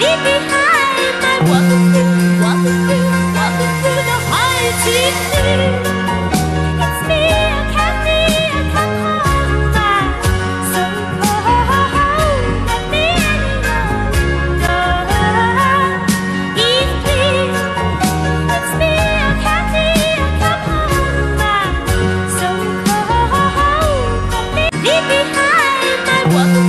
Leave behind my walking through the high sea. It's me, I can't see, I come home, my so cold. Let me alone. Ease, please. It's me, I can't see, I come home, my so cold. Let me leave behind my walking